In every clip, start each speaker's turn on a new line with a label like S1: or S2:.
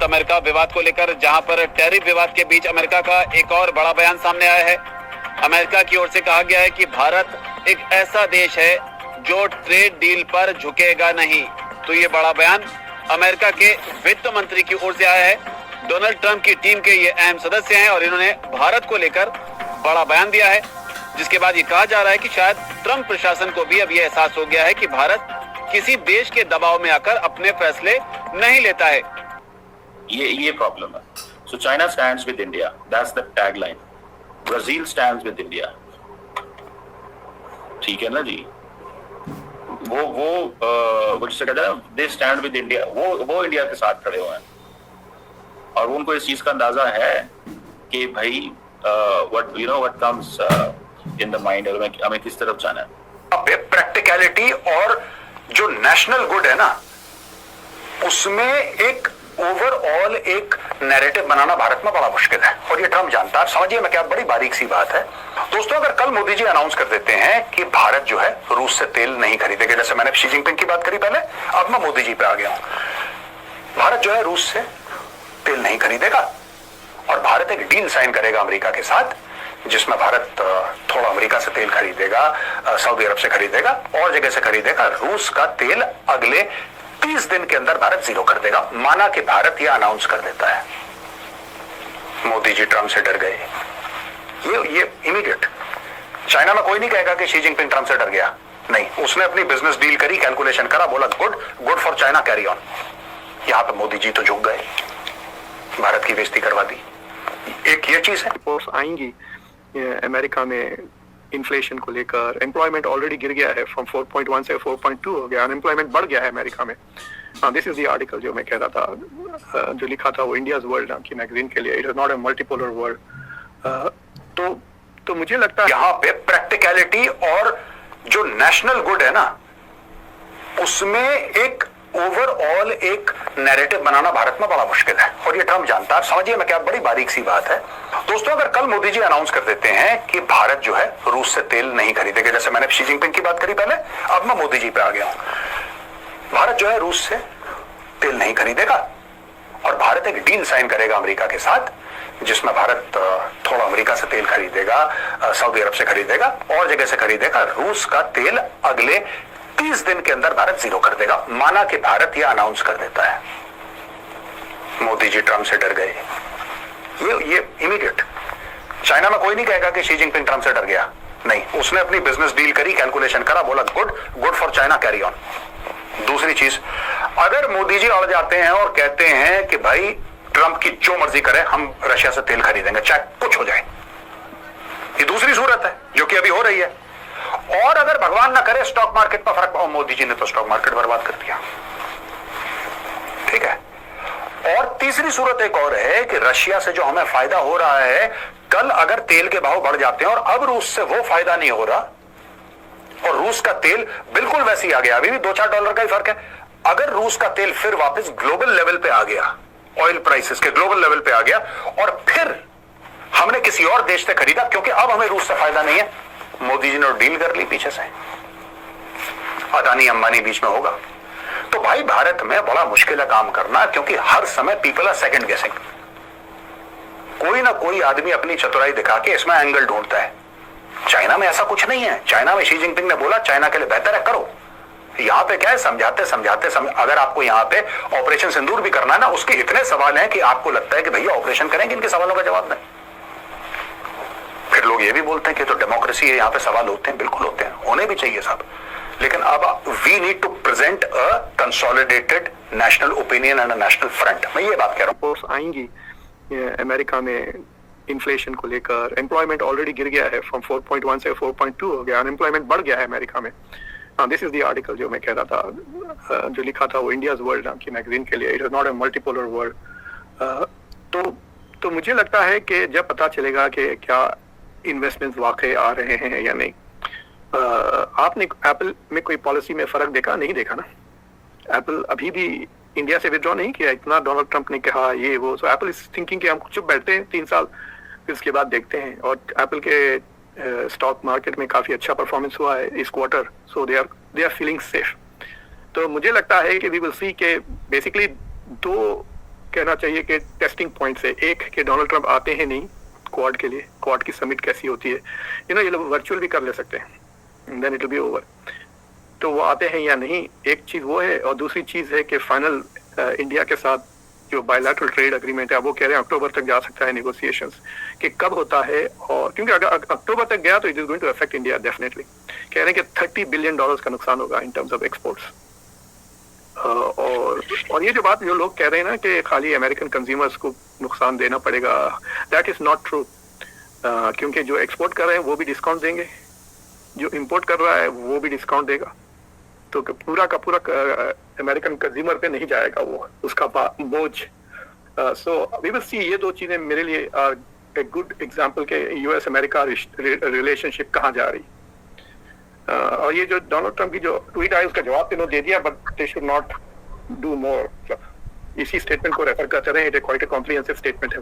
S1: Bharat America विवाद को लेकर, जहां पर टैरिफ विवाद के बीच अमेरिका का एक और बड़ा बयान सामने आया है। अमेरिका की ओर से कहा गया है कि भारत एक ऐसा देश है जो ट्रेड डील पर झुकेगा नहीं। तो ये बड़ा बयान अमेरिका के वित्त मंत्री की ओर से आया है। डोनाल्ड ट्रंप की टीम के ये अहम सदस्य हैं और इन्होंने भारत को लेकर बड़ा बयान दिया है, जिसके बाद ये कहा जा रहा है कि शायद ट्रंप प्रशासन को भी अब ये एहसास हो गया है कि भारत किसी देश के दबाव में आकर अपने फैसले नहीं लेता है।
S2: ये प्रॉब्लम है। So China stands with India, that's the tagline. Brazil stands with India, ठीक है ना जी। वो जिसे कहते हैं दे स्टैंड विद इंडिया, वो इंडिया के साथ खड़े हुए हैं और उनको इस चीज का अंदाजा है कि भाई what comes in the mind, हमें किस तरफ जाना है।
S3: प्रैक्टिकलिटी और जो नेशनल गुड है ना, उसमें एक ओवरऑल एक नैरेटिव बनाना भारत में बड़ा मुश्किल है और ये ट्रम्प जानता है। समझिए मैं क्या, बड़ी बारीक सी बात है दोस्तों। अगर कल मोदी जी अनाउंस कर देते हैं कि भारत जो है रूस से तेल नहीं खरीदेगा, जैसे मैंने शी जिनपिंग की बात करी पहले, अब मैं मोदी जी पे आ गया हूं। भारत जो है रूस से तेल नहीं खरीदेगा और भारत एक डील साइन करेगा अमेरिका के साथ, जिसमें भारत थोड़ा अमेरिका से तेल खरीदेगा, सऊदी अरब से खरीदेगा और जगह से खरीदेगा। रूस का तेल अगले 30 दिन के अंदर भारत जीरो कर देगा। माना कि भारत यह अनाउंस कर देता है। मोदी जी ट्रंप से डर गए, ये इमीडिएट। चाइना में कोई नहीं कहेगा कि शी जिनपिंग ट्रंप से डर गया, नहीं, उसने अपनी बिजनेस डील करी, कैलकुलेशन करा, बोला good for China, carry on. यहां पे मोदी जी तो झुक गए, भारत की बेइज्जती करवा दी। एक ये चीज है।
S4: रिपोर्ट्स आएंगी अमेरिका में इन्फ्लेशन को लेकर, एम्प्लॉयमेंट ऑलरेडी गिर गया है, फ्रॉम 4.1 से 4.2 हो गया, अनएम्प्लॉयमेंट बढ़ गया है अमेरिका में। दिस इज द आर्टिकल जो मैं कह रहा था, जो लिखा था वो इंडियाज वर्ल्ड की मैगजीन के लिए। It is not a multipolar world. तो मुझे लगता है
S3: यहां पे प्रैक्टिकलिटी और जो नेशनल गुड है ना, उसमें एक ओवरऑल एक नैरेटिव बनाना भारत में बड़ा मुश्किल है और ये ट्रम्प जानता है। समझिए मैं क्या, बड़ी बारीक सी बात है दोस्तों। अगर कल मोदी जी अनाउंस कर देते हैं कि भारत जो है रूस से तेल नहीं खरीदेगा, जैसे मैंने शी जिनपिंग की बात करी पहले, अब मैं मोदी जी पे आ गया हूं। भारत जो है रूस से तेल नहीं खरीदेगा और भारत एक डील साइन करेगा अमेरिका के साथ, जिसमें भारत थोड़ा अमेरिका से तेल खरीदेगा, सऊदी अरब से खरीदेगा और जगह से खरीदेगा। रूस का तेल अगले 30 दिन के अंदर भारत जीरो कर देगा। माना कि भारत यह अनाउंस कर देता है। मोदी जी ट्रंप से डर गए, ये इमीडिएट। चाइना में कोई नहीं कहेगा कि शी जिनपिंग ट्रंप से डर गया, नहीं, उसने अपनी बिजनेस डील करी, कैलकुलेशन करा, बोला good for China, carry on. दूसरी चीज, अगर मोदी जी अड़ जाते हैं और कहते हैं कि भाई ट्रंप की जो मर्जी करे, हम रशिया से तेल खरीदेंगे चाहे कुछ हो जाए, ये दूसरी सूरत है जो कि अभी हो रही है। और अगर भगवान ना करे स्टॉक मार्केट पर फर्क, मोदी जी ने तो स्टॉक मार्केट बर्बाद कर दिया, ठीक है। और तीसरी सूरत एक और है कि रशिया से जो हमें फायदा हो रहा है, कल अगर तेल के भाव बढ़ जाते हैं और अब रूस से वो फायदा नहीं हो रहा और रूस का तेल बिल्कुल वैसे ही आ गया, अभी भी $2-4 का ही फर्क है। अगर रूस का तेल फिर वापस ग्लोबल लेवल पे आ गया, ऑयल प्राइसेस के ग्लोबल लेवल पे आ गया और फिर हमने किसी और देश से खरीदा, क्योंकि अब हमें रूस से फायदा नहीं है, मोदी जी ने डील कर ली पीछे से, अदानी अंबानी बीच में होगा, तो भाई भारत में बड़ा मुश्किल है काम करना, क्योंकि हर समय पीपल आर सेकंड गेसिंग। कोई ना कोई आदमी अपनी चतुराई दिखा के इसमें एंगल ढूंढता है। चाइना में ऐसा कुछ नहीं है। चाइना में शी जिनपिंग ने बोला चाइना के लिए बेहतर है करो। यहां पे क्या है, समझाते अगर आपको यहां पे ऑपरेशन सिंदूर भी करना है ना, उसके इतने सवाल हैं कि आपको लगता है कि भैया ऑपरेशन करेंगे, इनके सवालों का जवाब नहीं। फिर लोग ये भी बोलते हैं कि तो डेमोक्रेसी है, यहां पे सवाल होते हैं, बिल्कुल होते हैं, होने भी चाहिए सब, लेकिन अब we need to present a consolidated national opinion and a national front. मैं ये बात कह रहा हूं।
S4: आएंगी अमेरिका में इन्फ्लेशन को लेकर, एम्प्लॉयमेंट ऑलरेडी गिर गया है, फ्रॉम 4.1 से 4.2 हो गया, अनएम्प्लॉयमेंट बढ़ गया है अमेरिका में। दिस इज द आर्टिकल जो मैं कह रहा था, जो लिखा था वो इंडियाज वर्ल्ड की मैगजीन के लिए। It is not a multipolar world. तो मुझे लगता है कि जब पता चलेगा कि क्या इन्वेस्टमेंट्स वाकई आ रहे हैं या नहीं। आपने एप्पल में कोई पॉलिसी में फर्क देखा? नहीं देखा ना। एप्पल अभी भी इंडिया से विड्रॉ नहीं किया, इतना डोनाल्ड ट्रंप ने कहा ये वो। सो एप्पल इज थिंकिंग कि हम चुप बैठते हैं 3 साल, फिर उसके बाद देखते हैं। और एप्पल के स्टॉक मार्केट में काफी अच्छा परफॉर्मेंस हुआ है इस quarter, so they are feeling safe. तो मुझे लगता है कि वी विल सी के बेसिकली 2 कहना चाहिए कि टेस्टिंग पॉइंट से एक कि डोनाल्ड ट्रंप आते हैं नहीं क्वाड के लिए, क्वाड की समिट कैसी होती है, ये लोग वर्चुअल भी कर ले सकते हैं, then it will be over. तो वो आते हैं या नहीं, एक चीज वो है, और दूसरी चीज है कि फाइनल इंडिया के साथ जो बायलैटरल ट्रेड एग्रीमेंट है, वो कह रहे हैं अक्टूबर तक जा सकता है नेगोशिएशंस, कि कब होता है, और क्योंकि अगर अक्टूबर तक गया तो it is going to affect India definitely. कह रहे हैं कि $30 बिलियन का नुकसान होगा इन टर्म्स ऑफ एक्सपोर्ट्स। और ये जो बात जो लोग कह रहे हैं ना कि खाली अमेरिकन कंज्यूमर्स को नुकसान देना पड़ेगा, दैट इज नॉट ट्रू। क्योंकि जो एक्सपोर्ट कर रहे हैं वो भी डिस्काउंट देंगे, जो इंपोर्ट कर रहा है वो भी डिस्काउंट देगा, तो पूरा का पूरा अमेरिकन कंज्यूमर पे नहीं जाएगा वो उसका बोझ। सो वी विल सी, ये दो चीजें मेरे लिए एक गुड एग्जांपल के यूएस अमेरिका रिलेशनशिप कहाँ जा रही। और ये जो डोनाल्ड ट्रंप की जो ट्वीट आई उसका जवाब इन्होंने दे दिया, but they should not do more. इसी स्टेटमेंट को रेफर करते रहे, it quite a comprehensive statement है।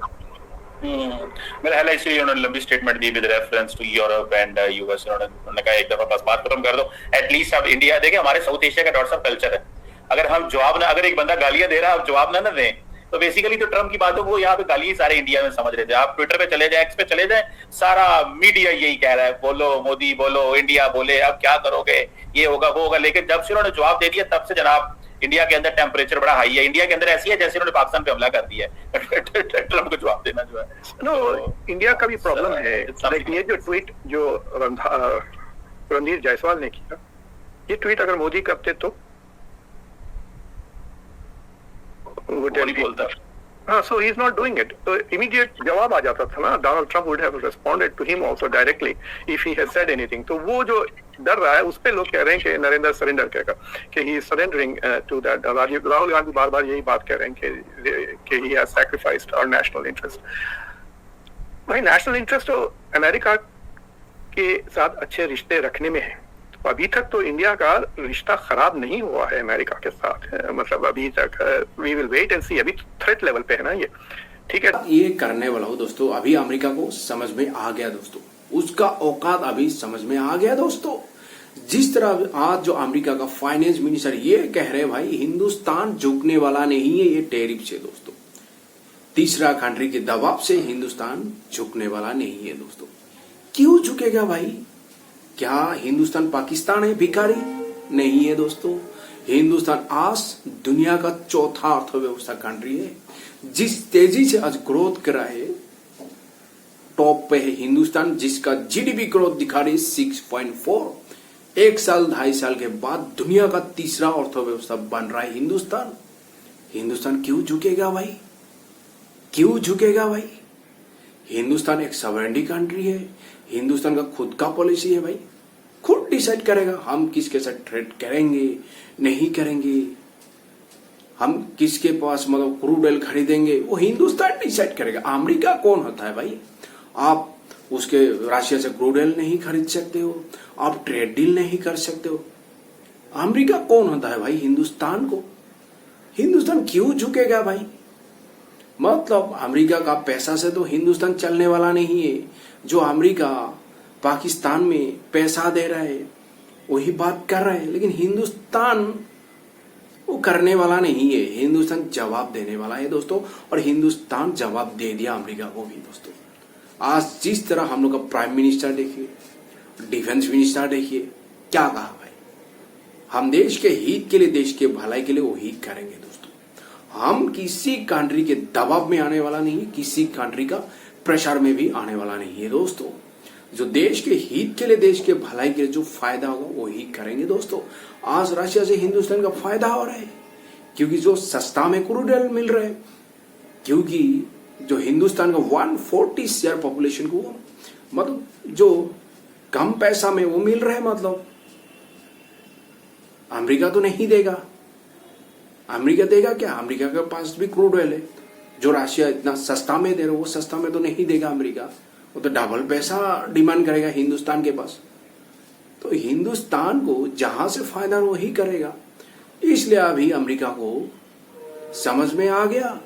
S2: मेरा ख्याल है इसलिए उन्होंने लंबी स्टेटमेंट दी with reference to Europe and US. उन्होंने कहा एक दफा बस बात खत्म कर दो, एटलीस्ट अब इंडिया देखे, हमारे साउथ एशिया का डॉट कल्चर है, अगर हम जवाब ना, अगर एक बंदा गालियां दे रहा है आप जवाब ना दें, तो बेसिकली तो ट्रम्प की बातों को यहाँ पे गाली सारे इंडिया में समझ रहे थे। आप ट्विटर पे चले जाए, एक्स पे चले जाए, सारा मीडिया यही कह रहा है, बोलो मोदी बोलो, इंडिया बोले, अब क्या करोगे, ये होगा वो होगा। लेकिन जब से उन्होंने जवाब दे दिया तब से जनाब इंडिया के अंदर टेम्परेचर बड़ा हाई है। इंडिया के अंदर ऐसी है जैसे उन्होंने पाकिस्तान पे हमला कर दिया है। ट्रम्प को जवाब देना जो है,
S4: नो, इंडिया का भी प्रॉब्लम है। ये जो ट्वीट जो रणधीर जायसवाल ने किया, ये ट्वीट अगर मोदी करते तो वो
S2: बोलता।
S4: हाँ, so he is not doing it. तो immediate जवाब आ जाता था ना, Donald Trump would have responded to him also directly if he had said anything. तो वो जो डर रहा है उस पे लोग कह रहे हैं कि नरेंद्र सरेंडर करेगा, कि he is surrendering to that. Rahul Gandhi बार बार यही बात कह रहे हैं कि he has sacrificed our national interest. भाई नेशनल इंटरेस्ट तो अमेरिका के साथ अच्छे रिश्ते रखने में है। तो अभी तक तो इंडिया का रिश्ता खराब नहीं हुआ है अमेरिका के साथ, मतलब अभी तक वी विल वेट एंड सी। अभी थ्रेट लेवल पे है ना ये, ठीक है।
S5: ये करने वाला हो दोस्तों, अभी अमेरिका को समझ में आ गया दोस्तों, उसका औकात अभी समझ में आ गया दोस्तों। जिस तरह आज जो अमेरिका का फाइनेंस मिनिस्टर ये कह रहे भाई हिंदुस्तान झुकने वाला नहीं है ये टैरिफ से दोस्तों, तीसरा कंट्री के दबाव से हिंदुस्तान झुकने वाला नहीं है दोस्तों। क्यों झुकेगा भाई? क्या हिंदुस्तान पाकिस्तान है, भिखारी नहीं है दोस्तों। हिंदुस्तान आज दुनिया का चौथा अर्थव्यवस्था कंट्री है, जिस तेजी से आज ग्रोथ कर रहा है, टॉप पे है हिंदुस्तान, जिसका जीडीपी ग्रोथ दिखा रही 6.4। एक साल 2.5 साल के बाद दुनिया का तीसरा अर्थव्यवस्था बन रहा है हिंदुस्तान। हिंदुस्तान क्यों झुकेगा भाई? क्यों झुकेगा भाई? हिंदुस्तान एक सॉवरेनिटी कंट्री है, हिंदुस्तान का खुद का पॉलिसी है भाई, खुद डिसाइड करेगा हम किसके साथ ट्रेड करेंगे नहीं करेंगे, हम किसके पास मतलब क्रूड ऑयल खरीदेंगे वो हिंदुस्तान डिसाइड करेगा। अमेरिका कौन होता है भाई? आप उसके रशिया से क्रूड ऑयल नहीं खरीद सकते हो, आप ट्रेड डील नहीं कर सकते हो। अमेरिका कौन होता है भाई हिंदुस्तान को? हिंदुस्तान क्यों झुकेगा भाई? मतलब अमेरिका का पैसा से तो हिंदुस्तान चलने वाला नहीं है। जो अमेरिका पाकिस्तान में पैसा दे रहा है वही बात कर रहा है, लेकिन हिंदुस्तान वो करने वाला नहीं है। हिंदुस्तान जवाब देने वाला है दोस्तों, और हिंदुस्तान जवाब दे दिया अमेरिका को भी दोस्तों। आज जिस तरह हम लोग का प्राइम मिनिस्टर देखिए, डिफेंस मिनिस्टर देखिए, क्या कहा भाई, हम देश के हित के लिए, देश के भलाई के लिए वो हित करेंगे दोस्तों। हम किसी कंट्री के दबाव में आने वाला नहीं है, किसी कंट्री का प्रेशर में भी आने वाला नहीं है दोस्तों। जो देश के हित के लिए, देश के भलाई के लिए जो फायदा होगा वो ही करेंगे दोस्तों। आज रशिया से हिंदुस्तान का फायदा हो रहा है, क्योंकि जो सस्ता में क्रूड ऑयल मिल रहा है, क्योंकि जो हिंदुस्तान का 140 शेयर पॉपुलेशन को मतलब जो कम पैसा में वो मिल रहा है, मतलब अमेरिका तो नहीं देगा। अमेरिका देगा क्या? अमेरिका के पास भी क्रूड ऑयल है, जो रशिया इतना सस्ता में दे रहा है वो सस्ता में तो नहीं देगा अमेरिका, वो तो डबल पैसा डिमांड करेगा हिंदुस्तान के पास। तो हिंदुस्तान को जहां से फायदा वही करेगा, इसलिए अभी अमेरिका को समझ में आ गया